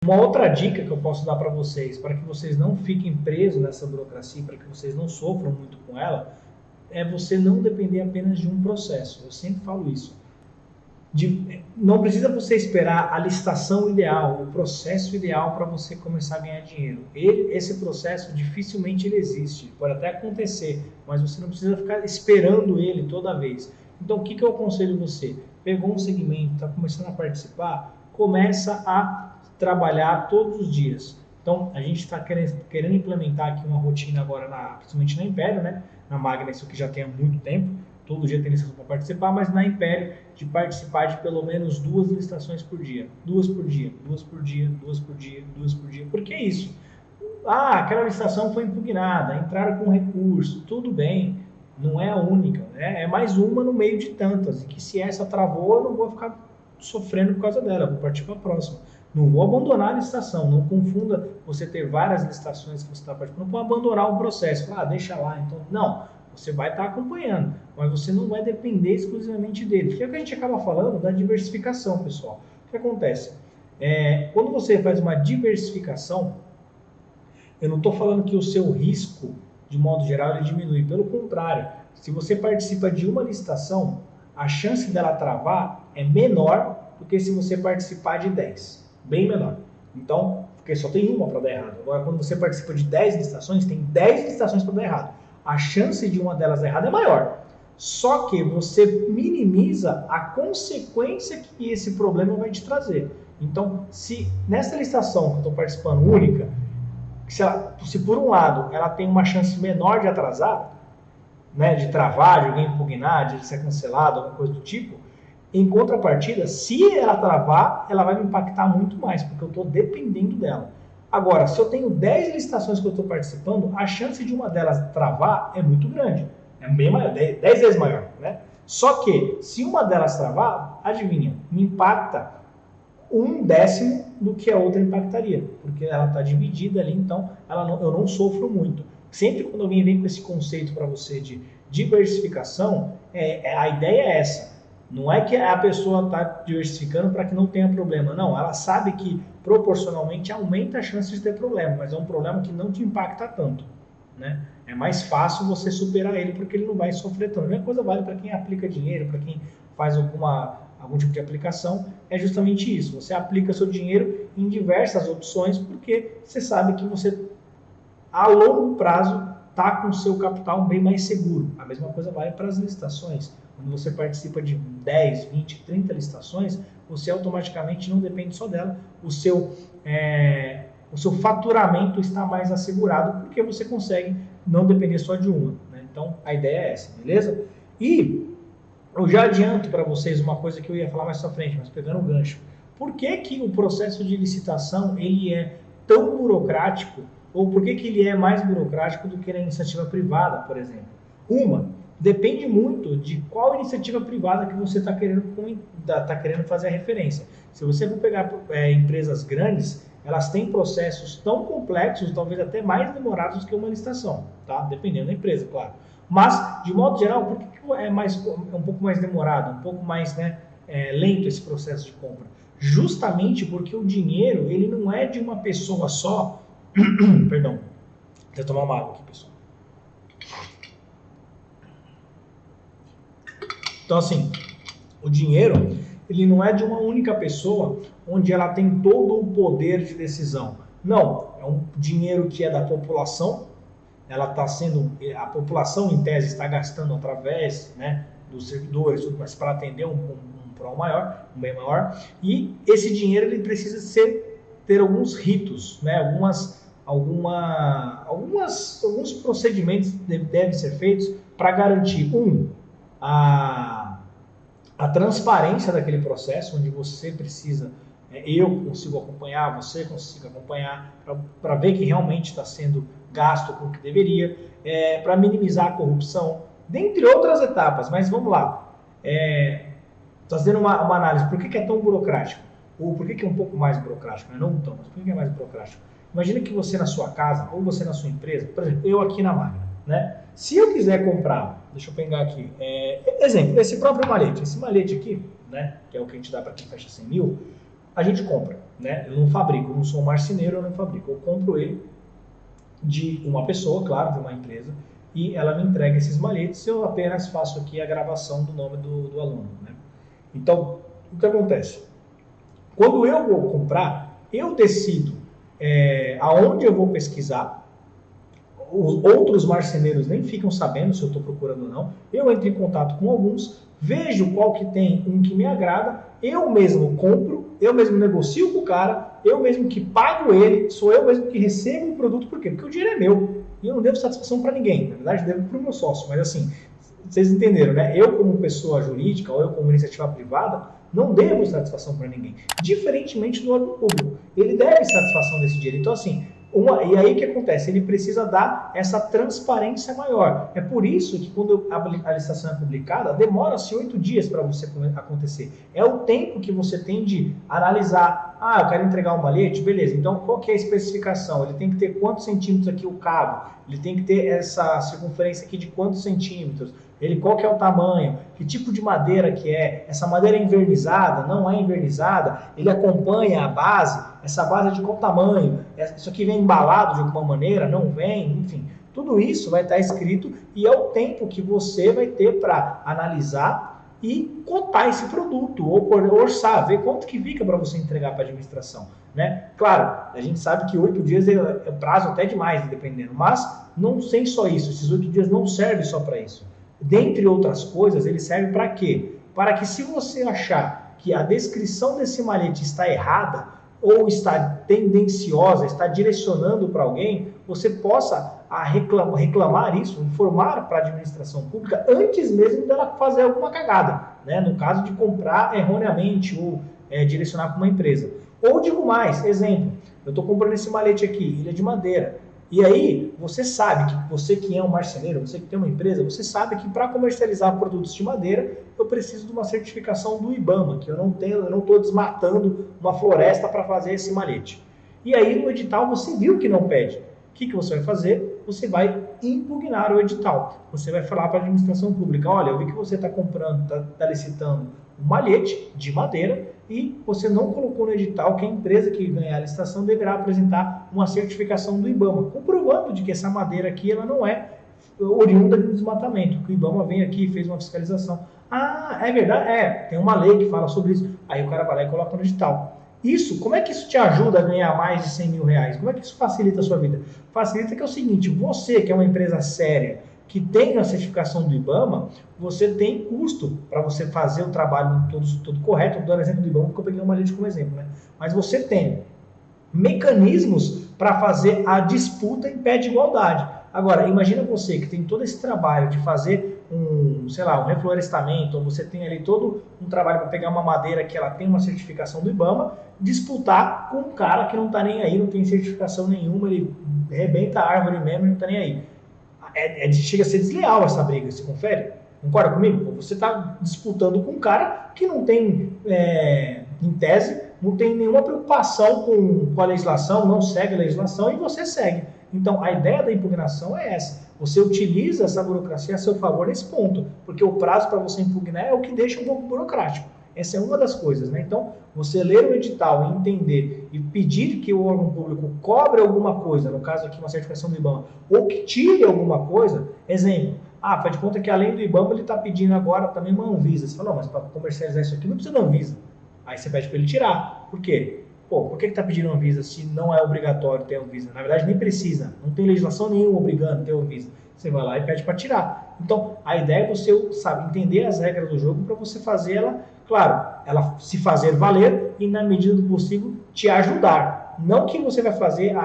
Uma outra dica que eu posso dar para vocês, para que vocês não fiquem presos nessa burocracia, para que vocês não sofram muito com ela, é você não depender apenas de um processo. Eu sempre falo isso. Não precisa você esperar a licitação ideal, o processo ideal para você começar a ganhar dinheiro. Esse processo dificilmente ele existe, pode até acontecer, mas você não precisa ficar esperando ele toda vez. Então o que eu aconselho você? Pegou um segmento, está começando a participar, começa a trabalhar todos os dias. Então a gente está querendo implementar aqui uma rotina agora, principalmente na Império, né? Na Magna, isso que já tem há muito tempo. Todo dia tem licitação para participar, mas na Império de participar de pelo menos 2 licitações por dia. 2 por dia, 2 por dia, 2 por dia, 2 por dia. Por que isso? Aquela licitação foi impugnada, entraram com recurso, tudo bem, não é a única, né? É mais uma no meio de tantas, e que se essa travou, eu não vou ficar sofrendo por causa dela, vou partir para a próxima. Não vou abandonar a licitação, não confunda você ter várias licitações que você está participando com abandonar o processo. Deixa lá, então, não. Você vai estar acompanhando, mas você não vai depender exclusivamente dele. Que é o que a gente acaba falando da diversificação, pessoal. O que acontece? Quando você faz uma diversificação, eu não estou falando que o seu risco, de modo geral, ele diminui. Pelo contrário, se você participa de uma licitação, a chance dela travar é menor do que se você participar de 10. Bem menor. Então, porque só tem uma para dar errado. Agora, quando você participa de 10 licitações, tem 10 licitações para dar errado. A chance de uma delas dar errado é maior. Só que você minimiza a consequência que esse problema vai te trazer. Então, se nessa licitação que eu estou participando única, se por um lado ela tem uma chance menor de atrasar, né, de travar, de alguém impugnar, de ser cancelado, alguma coisa do tipo, em contrapartida, se ela travar, ela vai me impactar muito mais, porque eu estou dependendo dela. Agora, se eu tenho 10 licitações que eu estou participando, a chance de uma delas travar é muito grande. É bem maior, 10 vezes maior, né? Só que, se uma delas travar, adivinha, me impacta 1/10 do que a outra impactaria, porque ela está dividida ali, então eu não sofro muito. Sempre quando alguém vem com esse conceito para você de diversificação, a ideia é essa. Não é que a pessoa está diversificando para que não tenha problema. Não, ela sabe que proporcionalmente aumenta a chance de ter problema, mas é um problema que não te impacta tanto, né? É mais fácil você superar ele porque ele não vai sofrer tanto. A mesma coisa vale para quem aplica dinheiro, para quem faz algum tipo de aplicação, é justamente isso. Você aplica seu dinheiro em diversas opções porque você sabe que você, a longo prazo, está com o seu capital bem mais seguro. A mesma coisa vale para as licitações. Quando você participa de 10, 20, 30 licitações, você automaticamente não depende só dela. O seu faturamento está mais assegurado porque você consegue não depender só de uma, né? Então, a ideia é essa, beleza? E eu já adianto para vocês uma coisa que eu ia falar mais pra frente, mas pegando o gancho. Por que o processo de licitação ele é tão burocrático, ou por que ele é mais burocrático do que na iniciativa privada, por exemplo? Depende muito de qual iniciativa privada que você está querendo fazer a referência. Se você for pegar empresas grandes, elas têm processos tão complexos, talvez até mais demorados que uma licitação, tá? Dependendo da empresa, claro. Mas, de modo geral, por que é um pouco mais demorado, um pouco mais lento esse processo de compra? Justamente porque o dinheiro ele não é de uma pessoa só. Perdão, deixa eu tomar uma água aqui, pessoal. Então, assim, o dinheiro, ele não é de uma única pessoa, onde ela tem todo o poder de decisão. Não, é um dinheiro que é da população, a população, em tese, está gastando através, né, dos servidores, tudo mais, para atender um bem maior, e esse dinheiro, ele precisa ter alguns ritos, né, alguns procedimentos devem ser feitos para garantir, a transparência daquele processo, onde você precisa, eu consigo acompanhar, você consiga acompanhar, para ver que realmente está sendo gasto com o que deveria, para minimizar a corrupção, dentre outras etapas. Mas vamos lá, fazendo uma análise, por que é tão burocrático? Ou por que é um pouco mais burocrático? Não tão, mas por que é mais burocrático? Imagina que você na sua casa, ou você na sua empresa, por exemplo, eu aqui na Magna, né? Se eu quiser comprar, deixa eu pegar aqui, exemplo, esse próprio malhete, esse malhete aqui, né, que é o que a gente dá para quem fecha 100 mil, a gente compra. né? Eu não fabrico, eu não sou um marceneiro, eu não fabrico. Eu compro ele de uma pessoa, claro, de uma empresa, e ela me entrega esses malhetes, eu apenas faço aqui a gravação do nome do aluno, né? Então, o que acontece? Quando eu vou comprar, eu decido aonde eu vou pesquisar. Os outros marceneiros nem ficam sabendo se eu estou procurando ou não. Eu entro em contato com alguns, vejo qual que tem um que me agrada, eu mesmo compro, eu mesmo negocio com o cara, eu mesmo que pago ele, sou eu mesmo que recebo o produto. Por quê? Porque o dinheiro é meu e eu não devo satisfação para ninguém. Na verdade, devo para o meu sócio, mas assim, vocês entenderam, né? Eu como pessoa jurídica ou eu como iniciativa privada, não devo satisfação para ninguém. Diferentemente do órgão público. Ele deve satisfação desse dinheiro. Então, assim, e aí o que acontece? Ele precisa dar essa transparência maior. É por isso que quando a licitação é publicada, demora-se 8 dias para você acontecer. É o tempo que você tem de analisar. Ah, eu quero entregar um malhete? Beleza. Então, qual que é a especificação? Ele tem que ter quantos centímetros aqui o cabo? Ele tem que ter essa circunferência aqui de quantos centímetros? Qual que é o tamanho, que tipo de madeira que é, essa madeira é invernizada, não é invernizada, ele acompanha a base, essa base é de qual tamanho, isso aqui vem embalado de alguma maneira, não vem, enfim, tudo isso vai estar escrito e é o tempo que você vai ter para analisar e cotar esse produto, ou orçar, ver quanto que fica para você entregar para a administração, né? Claro, a gente sabe que 8 dias é prazo até demais, dependendo, mas não tem só isso, esses 8 dias não servem só para isso. Dentre outras coisas, ele serve para quê? Para que se você achar que a descrição desse malhete está errada ou está tendenciosa, está direcionando para alguém, você possa reclamar isso, informar para a administração pública antes mesmo dela fazer alguma cagada, né? No caso de comprar erroneamente ou direcionar para uma empresa. Ou digo mais, exemplo, eu estou comprando esse malhete aqui, ele é de madeira. E aí, você sabe que você que é um marceneiro, você que tem uma empresa, você sabe que para comercializar produtos de madeira, eu preciso de uma certificação do IBAMA, que eu não estou desmatando uma floresta para fazer esse malhete. E aí, no edital, você viu que não pede. O que você vai fazer? Você vai impugnar o edital. Você vai falar para a administração pública, olha, eu vi que você está comprando, está licitando um malhete de madeira, e você não colocou no edital que a empresa que ganhar a licitação deverá apresentar uma certificação do IBAMA, comprovando de que essa madeira aqui ela não é oriunda de desmatamento, que o IBAMA vem aqui e fez uma fiscalização. Ah, é verdade? Tem uma lei que fala sobre isso. Aí o cara vai lá e coloca no edital. Isso, como é que isso te ajuda a ganhar mais de 100 mil reais? Como é que isso facilita a sua vida? Facilita que é o seguinte, você que é uma empresa séria, que tem a certificação do IBAMA, você tem custo para você fazer o trabalho todo correto. Estou dando exemplo do IBAMA porque eu peguei uma malhete como exemplo, né? Mas você tem mecanismos para fazer a disputa em pé de igualdade. Agora, imagina você que tem todo esse trabalho de fazer um reflorestamento, ou você tem ali todo um trabalho para pegar uma madeira que ela tem uma certificação do IBAMA, disputar com um cara que não está nem aí, não tem certificação nenhuma, ele arrebenta a árvore mesmo e não está nem aí. Chega a ser desleal essa briga, você confere? Concorda comigo? Você está disputando com um cara que não tem, em tese, não tem nenhuma preocupação com a legislação, não segue a legislação e você segue. Então, a ideia da impugnação é essa. Você utiliza essa burocracia a seu favor nesse ponto, porque o prazo para você impugnar é o que deixa um pouco burocrático. Essa é uma das coisas, né? Então, você ler o edital e entender e pedir que o órgão público cobre alguma coisa, no caso aqui uma certificação do IBAMA, ou que tire alguma coisa, exemplo, faz de conta que além do IBAMA ele está pedindo agora também uma Anvisa. Você fala, não, mas para comercializar isso aqui não precisa da Anvisa. Aí você pede para ele tirar. Por quê? Por que está pedindo Anvisa se não é obrigatório ter Anvisa? Na verdade, nem precisa. Não tem legislação nenhuma obrigando a ter Anvisa. Você vai lá e pede para tirar. Então, a ideia é você, entender as regras do jogo para você fazer ela, claro, ela se fazer valer e, na medida do possível, te ajudar. Não que você vai fazer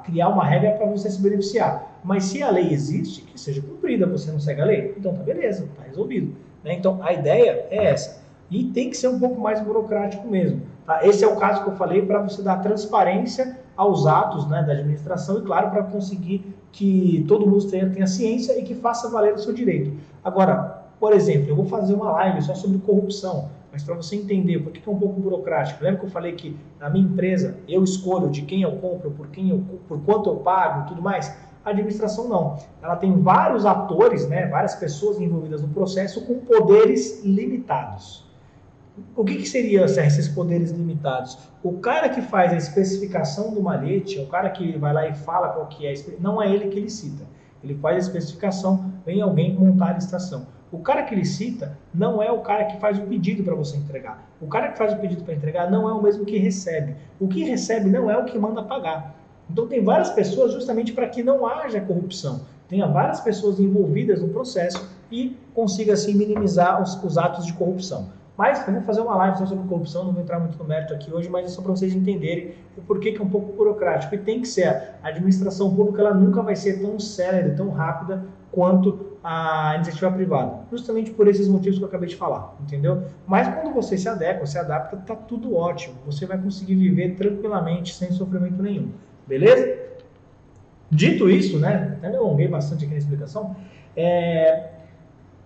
criar uma regra para você se beneficiar. Mas se a lei existe, que seja cumprida, você não segue a lei, então tá beleza, tá resolvido. Né? Então, a ideia é essa. E tem que ser um pouco mais burocrático mesmo. Tá? Esse é o caso que eu falei para você dar transparência aos atos, né, da administração e, claro, para conseguir que todo mundo tenha ciência e que faça valer o seu direito. Agora, por exemplo, eu vou fazer uma live só sobre corrupção, mas para você entender por que é um pouco burocrático. Lembra que eu falei que na minha empresa eu escolho de quem eu compro, por quanto eu pago e tudo mais? A administração não. Ela tem vários atores, né, várias pessoas envolvidas no processo com poderes limitados. O que seria, Sérgio, esses poderes limitados? O cara que faz a especificação do malhete, o cara que vai lá e fala qual que é, não é ele que licita. Ele faz a especificação, vem alguém montar a licitação. O cara que licita não é o cara que faz o pedido para você entregar. O cara que faz o pedido para entregar não é o mesmo que recebe. O que recebe não é o que manda pagar. Então tem várias pessoas justamente para que não haja corrupção. Tenha várias pessoas envolvidas no processo e consiga assim minimizar os atos de corrupção. Mas eu vou fazer uma live só sobre corrupção, não vou entrar muito no mérito aqui hoje, mas é só para vocês entenderem o porquê que é um pouco burocrático. E tem que ser. A administração pública ela nunca vai ser tão célere, tão rápida quanto a iniciativa privada. Justamente por esses motivos que eu acabei de falar, entendeu? Mas quando você se adequa, se adapta, tá tudo ótimo. Você vai conseguir viver tranquilamente, sem sofrimento nenhum. Beleza? Dito isso, né? Até me alonguei bastante aqui na explicação.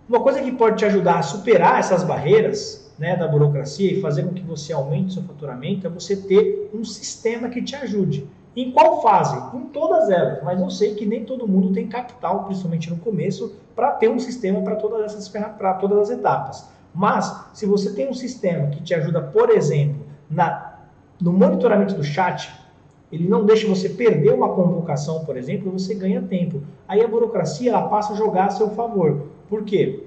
Uma coisa que pode te ajudar a superar essas barreiras, né, da burocracia e fazer com que você aumente seu faturamento é você ter um sistema que te ajude. Em qual fase? Em todas elas, mas eu sei que nem todo mundo tem capital, principalmente no começo, para ter um sistema para todas as etapas. Mas, se você tem um sistema que te ajuda, por exemplo, no monitoramento do chat, ele não deixa você perder uma convocação, por exemplo, você ganha tempo. Aí a burocracia ela passa a jogar a seu favor. Por quê?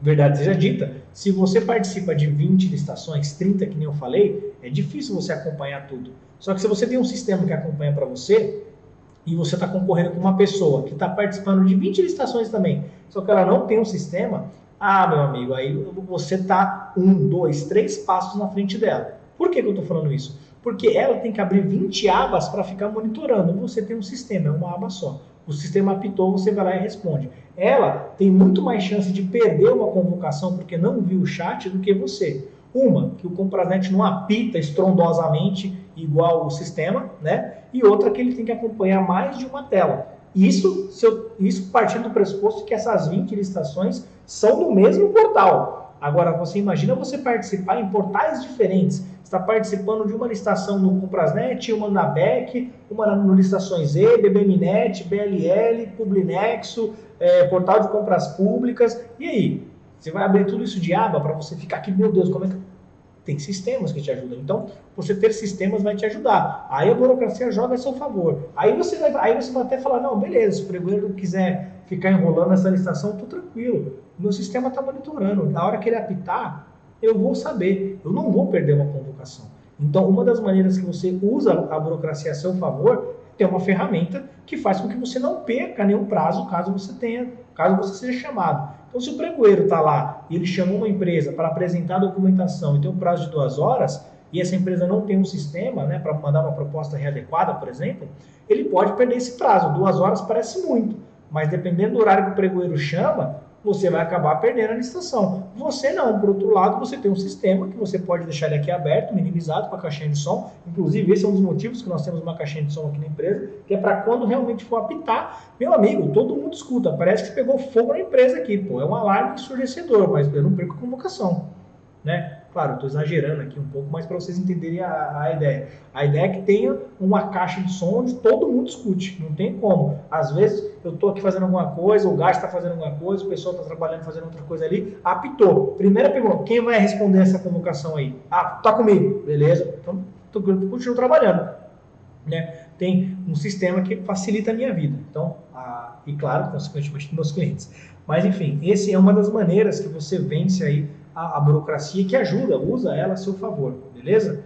Verdade seja dita, se você participa de 20 licitações, 30 que nem eu falei, é difícil você acompanhar tudo. Só que se você tem um sistema que acompanha para você, e você está concorrendo com uma pessoa que está participando de 20 licitações também, só que ela não tem um sistema, meu amigo, aí você está 1, 2, 3 passos na frente dela. Por que eu estou falando isso? Porque ela tem que abrir 20 abas para ficar monitorando. Você tem um sistema, é uma aba só. O sistema apitou, você vai lá e responde. Ela tem muito mais chance de perder uma convocação porque não viu o chat do que você. Uma, que o Comprasnet não apita estrondosamente igual o sistema, né? E outra, que ele tem que acompanhar mais de uma tela. Isso partindo do pressuposto que essas 20 licitações são no mesmo portal. Agora, você imagina você participar em portais diferentes. Está participando de uma licitação no Comprasnet, uma na BEC, uma no Licitações E, BBMnet, BLL, Publinexo, Portal de Compras Públicas. E aí? Você vai abrir tudo isso de aba para você ficar aqui, meu Deus, como é que... Tem sistemas que te ajudam. Então, você ter sistemas vai te ajudar. Aí a burocracia joga a seu favor. Aí você vai até falar, não, beleza, se o pregoeiro não quiser ficar enrolando essa licitação, eu tô tranquilo. Meu sistema está monitorando. Na hora que ele apitar, eu vou saber. Eu não vou perder uma convocação. Então, uma das maneiras que você usa a burocracia a seu favor é ter uma ferramenta que faz com que você não perca nenhum prazo caso você seja chamado. Então, se o pregoeiro está lá e ele chamou uma empresa para apresentar a documentação e tem um prazo de 2 horas, e essa empresa não tem um sistema, né, para mandar uma proposta readequada, por exemplo, ele pode perder esse prazo. 2 horas parece muito, mas dependendo do horário que o pregoeiro chama, você vai acabar perdendo a licitação. Você não, por outro lado, você tem um sistema que você pode deixar ele aqui aberto, minimizado com a caixinha de som. Inclusive, esse é um dos motivos que nós temos uma caixinha de som aqui na empresa, que é para quando realmente for apitar, meu amigo, todo mundo escuta, parece que pegou fogo na empresa aqui, pô, é um alarme ensurdecedor, mas eu não perco a convocação, né? Claro, estou exagerando aqui um pouco, mas para vocês entenderem a ideia. A ideia é que tenha uma caixa de som onde todo mundo escute, não tem como. Às vezes eu estou aqui fazendo alguma coisa, o Gás está fazendo alguma coisa, o pessoal está trabalhando fazendo outra coisa ali, apitou. Primeira pergunta, quem vai responder essa convocação aí? Tá comigo, beleza? Então, continuo trabalhando, né? Tem um sistema que facilita a minha vida. Então, e claro, consequentemente, dos meus clientes. Mas, enfim, esse é uma das maneiras que você vence aí a burocracia, que ajuda, usa ela a seu favor, beleza?